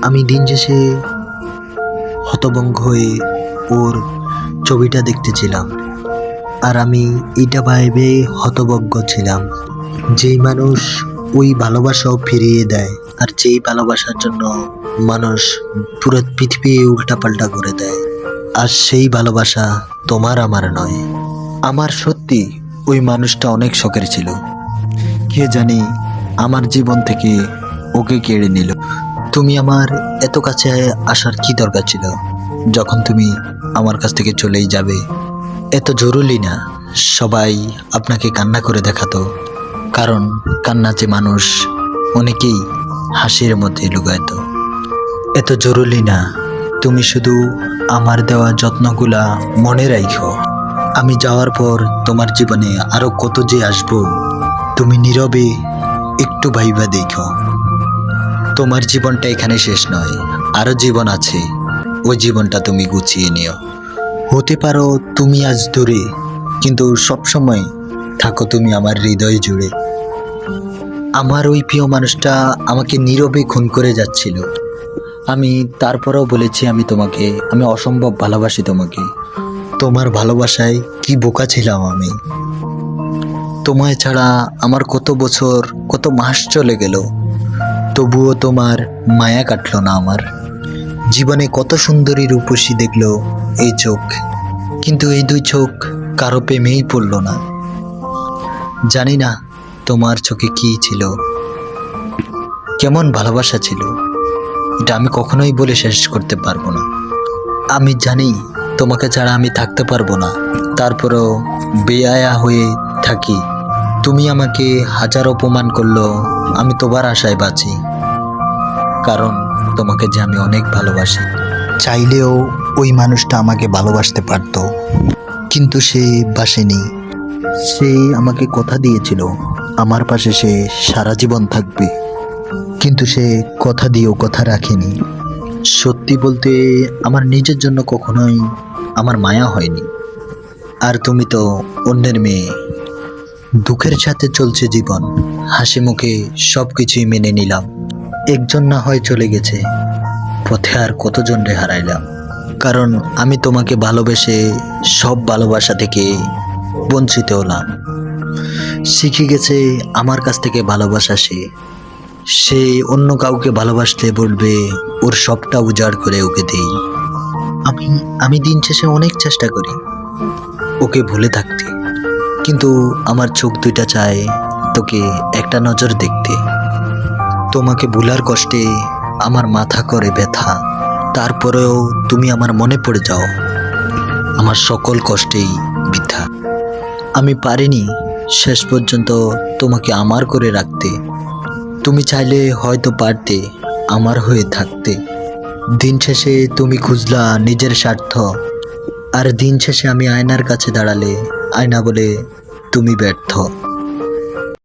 আমি দিন শেষে হতভম্ব হয়ে ওর ছবিটা দেখতেছিলাম। আর আমি এইটা ভেবে হতভম্ব ছিলাম, যেই মানুষ ওই ভালোবাসাও ফিরিয়ে দেয়, আর যেই ভালোবাসার জন্য মানুষ পুরো পৃথিবী উল্টাপাল্টা করে দেয়, আর সেই ভালোবাসা তোমার আমার নয়। আমার সত্যি ওই মানুষটা অনেক শখের ছিল। কে জানি আমার জীবন থেকে ওকে কেড়ে নিল। তুমি আমার এত কাছে আসার কি দরকার ছিল, যখন তুমি আমার কাছ থেকে চলেই যাবে? এত জরুরি না সবাই আপনাকে কান্না করে দেখাতো, কারণ কান্নাতে মানুষ অনেকেই হাসির মধ্যে লুকায়তো। এত জরুরি না, তুমি শুধু আমার দেওয়া যত্নগুলা মনে রাখো। আমি যাওয়ার পর তোমার জীবনে আরো কত যে আসবো, তুমি নীরবে একটু ভাইবা দেখো। তোমার জীবনটা এখানে শেষ নয়, আরো জীবন আছে। ওই জীবনটা তুমি গুছিয়ে নিও। হতে পারো তুমি আজ দূরে, কিন্তু সবসময় থাকো তুমি আমার হৃদয় জুড়ে। আমার ওই প্রিয় মানুষটা আমাকে নীরবে খুন করে যাচ্ছিল। আমি তারপরেও বলেছি আমি অসম্ভব ভালোবাসি তোমাকে। তোমার ভালোবাসায় কি বোকা ছিলাম আমি। তোমায় ছাড়া আমার কত বছর, কত মাস চলে গেল, তবুও তোমার মায়া কাটলো না আমার। জীবনে কত সুন্দরী রূপসী দেখলো এই চোখ, কিন্তু এই দুই চোখ কারো প্রেমেই পড়লো না। জানি না তোমার চোখে কি ছিল, কেমন ভালোবাসা ছিল, এটা আমি কখনোই বলে শেষ করতে পারবো না। আমি জানি তোমাকে ছাড়া আমি থাকতে পারবো না, তারপরেও বেয়ায়া হয়ে থাকি। তুমি আমাকে হাজার অপমান করলো, আমি তোমার আশায় বাঁচি, কারণ তোমাকে যে আমি অনেক ভালোবাসি। চাইলেও ওই মানুষটা আমাকে ভালোবাসতে পারতো, কিন্তু সে বাসেনি। সে আমাকে কথা দিয়েছিল আমার পাশে সে সারা জীবন থাকবে, কিন্তু সে কথা দিয়েও কথা রাখেনি। সত্যি বলতে আমার নিজের জন্য কখনোই আমার মায়া হয়নি। আর তুমি তো অন্যের মেয়ে। দুঃখের সাথে চলছে জীবন, হাসি মুখে সব কিছুই মেনে নিলাম। একজন না হয় চলে গেছে, পথে আর কতজন রে হারাইলাম। কারণ আমি তোমাকে ভালোবেসে সব ভালোবাসা থেকে বঞ্চিত হলাম। শিখে গেছে আমার কাছ থেকে ভালোবাসা সে অন্য কাউকে ভালোবাসতে বলবে ওর সবটা উজাড় করে ওকে দেই। আমি দিন শেষে অনেক চেষ্টা করি ওকে ভুলে থাকতে, কিন্তু আমার চোখ দুইটা চায় তোকে একটা নজর দেখতে। তোমাকে ভুলার কষ্টে আমার মাথা করে ব্যথা, তারপরেও তুমি আমার মনে পড়ে যাও। আমার সকল কষ্টেই বৃথা। আমি পারিনি শেষ পর্যন্ত তোমাকে আমার করে রাখতে। তুমি চাইলে হয়তো পারতে আমার হয়ে থাকতে। দিন শেষে তুমি খুঁজলা নিজের স্বার্থ, আর দিন শেষে আমি আয়নার কাছে দাঁড়ালে আয়না বলে তুমি ব্যর্থ।